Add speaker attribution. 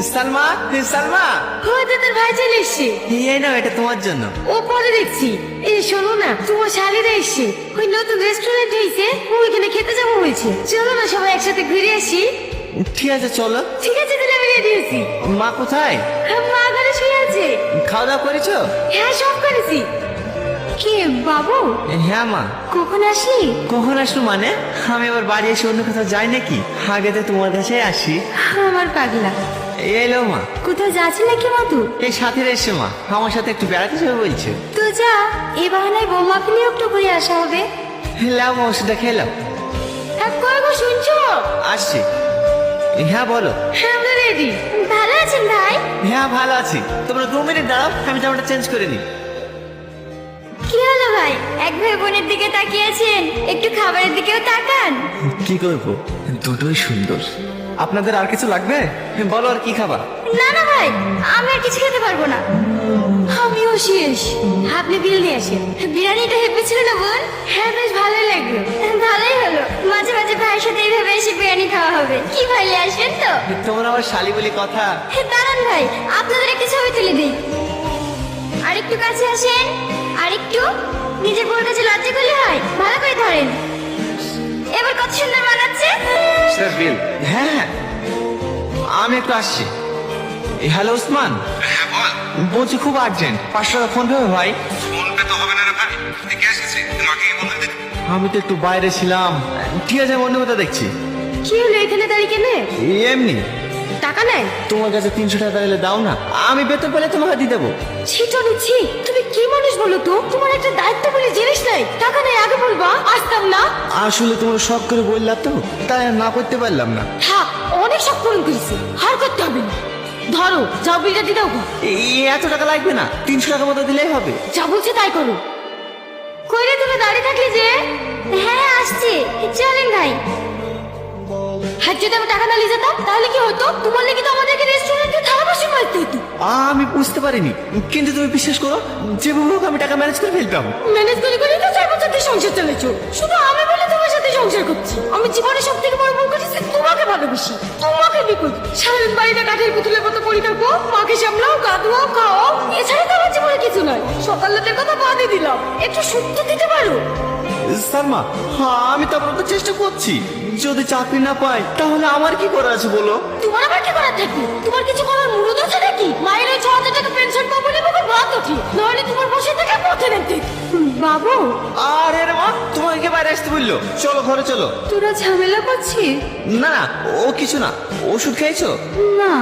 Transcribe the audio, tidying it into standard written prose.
Speaker 1: সালমা, সালমা,
Speaker 2: হয়তো তোর ভাই চলে এসছে।
Speaker 1: এই নাও, এটা তোমার জন্য।
Speaker 2: ও পরে দেখছি। এই শোনো না, তোমার শালিরা এসছে। ওই নতুন রেস্টুরেন্ট হয়েছে, ওইখানে খেতে যাবো বলছে। চলো না সবাই একসাথে ঘুরে আসি।
Speaker 1: ঠিক আছে, চলো।
Speaker 2: ঠিক আছে, তাহলে আমি রেডি হয়েছি।
Speaker 1: মা কোথায়?
Speaker 2: মা ঘরে শুয়ে আছে।
Speaker 1: খাওয়া দাওয়া করেছো?
Speaker 2: হ্যাঁ, সব করেছি। কে বাবু?
Speaker 1: হ্যাঁ মা।
Speaker 2: কখন আসলি?
Speaker 1: কখন আসলো মানে? আমি আবার বাড়ি এসে অন্য কোথাও যাই নাকি? আগে তো তোমার কাছে আসি।
Speaker 2: আমার পাগলা।
Speaker 1: এলো মা।
Speaker 2: কোথাও যাচ্ছি নাকি মধু?
Speaker 1: এই সাথীরা এসে মা আমার সাথে একটু বেড়াতে যাবে বলছে।
Speaker 2: তো যা, এই বাহানায় বৌমাকে নিয়ে একটু ঘুরে আসা হবে।
Speaker 1: লাও মা, ওষুধটা খেলাম।
Speaker 2: হ্যাঁ, কয় গো শুনছো?
Speaker 1: আসছি। হ্যাঁ বলো।
Speaker 2: হ্যাঁ, আমরা রেডি। ভালো আছেন ভাই?
Speaker 1: হ্যাঁ ভালো আছি। তোমরা 2 মিনিট দাঁড়াও, আমি জামাটা চেঞ্জ করে নিই।
Speaker 2: কি হলো ভাই, এক ভাই বোনের দিকে তাকিয়েছেন, একটু খাবারের দিকেও তাকান।
Speaker 1: কি করবো, দুটোই সুন্দর। আপনাদের আর কিছু লাগবে? বলো, আর কি খাবা?
Speaker 2: না না ভাই, আমি আর কিছু খেতে পারবো না। আমিও শেষ। আপনি বিল নিয়ে আসেন। বিরিয়ানিটা হেপে ছিল না বোন? হ্যাঁ, বেশ ভালোই লাগলো। ভালোই হলো, মাঝে মাঝে ভাইয়ের সাথে এইভাবে এসে বিরিয়ানি খাওয়া হবে। কি ভাই, আসবেন তো?
Speaker 1: তোমরা আমার শালি বলি কথা।
Speaker 2: দাঁড়ান ভাই, আপনাদের একটা ছবি তুলে দিই। আরেকটু কাছে আসেন, আরেকটু। নিজের বোর কাছে লজ্জা করলে হয়? ভালো করে ধরেন। এবার কত সুন্দর মানাচ্ছে।
Speaker 1: স্যার বিল। হ্যাঁ হ্যাঁ, আমি একটু আসছি। হ্যালো ওসমান।
Speaker 3: হ্যাঁ বল।
Speaker 1: বলছি খুব আর্জেন্ট, 500 টাকা ফোন পেবে ভাই?
Speaker 3: ফোন পে তো হবে না রে ভাই, তুই ক্যাশ আছে, তুমি আগেই বললে দিতে।
Speaker 1: আমি তো একটু বাইরে ছিলাম। ঠিক আছে, আমি অন্য কথা দেখছি।
Speaker 2: কি হলো, এখানে দাঁড়িয়ে কেনে?
Speaker 1: এমনি।
Speaker 2: টাকা নেই?
Speaker 1: তোমার কাছে 300 টাকা দিলে দাও না, আমি বেতন পেলে তোমাকে দিয়ে দেবো।
Speaker 2: ছিটো নিচ্ছি। তুমি কি মানুষ বলো তো? তোমার একটা দায়িত্ব বলে জিনিস নাই। টাকা নেই আগে বলবা, আসতাম না।
Speaker 1: আসলে তোমার শখ করে বললাম তো, তাই আর না করতে পারলাম না।
Speaker 2: থাক, অনেক সব পূরণ করেছি, হার করতে হবে না। ধরো, যাও বিলটা দিয়ে দাও গো।
Speaker 1: এত টাকা লাগবে না, 300 টাকা মতো দিলেই হবে।
Speaker 2: যা বলছে তাই করো। কইরে তুমি দাঁড়িয়ে থাকলে যে? হ্যাঁ আসছি, চলেন ভাই। হ্যাঁ, যদি আমি টাকা না নিয়ে যেতাম তাহলে কি হতো? তোমার লেগে তো আমাদেরকে রেস্টুরেন্টে থালা বাসন মাজতে হতো।
Speaker 1: আমি বুঝতে পারিনি, কিন্তু তুমি বিশ্বাস করো, যেভাবে হোক আমি টাকা ম্যানেজ করে ফেলতাম।
Speaker 2: ম্যানেজ করে করে তো 4 বছর ধরে সংসার চালাচ্ছো। শুধু আমি বলে তোমার সাথে সংসার করছি। আমি জীবনে সব থেকে বড় ভুল করেছি, তোমাকে ভালোবাসি, তোমাকে বিয়ে। সারাদিন বাড়িতে কাঠের পুতুলের মতো পড়ে থাকবো, মাকে সামলাও, গা ধোয়াও, খাও। এছাড়া তো আমার জীবনে কিছু নয়। সকাল রাতের কথা বাদই দিলাম, একটু সত্য দিতে পারো?
Speaker 1: সালমা, হ্যাঁ আমি তো আপনার চেষ্টা করছি। যদি চাকরি না পাই তাহলে আমার কি করার আছে বলো?
Speaker 2: তোমার আবার কি করার থাকবে? তোমার কিছু করার মুরত আছে নাকি? মায়ের ওই 6,000 টাকা পেনশন পাবো বলে বাবা ভাত ওঠে, নাহলে তোমার বসে থেকে পথে নেতে। বাবু,
Speaker 1: আরে রে মা, তোমাকে কে বাইরে আসতে বললো? চলো ঘরে চলো।
Speaker 2: তোরা ঝামেলা করছিস?
Speaker 1: না না, ও কিছু না। ওষুধ খেয়েছো?
Speaker 2: না।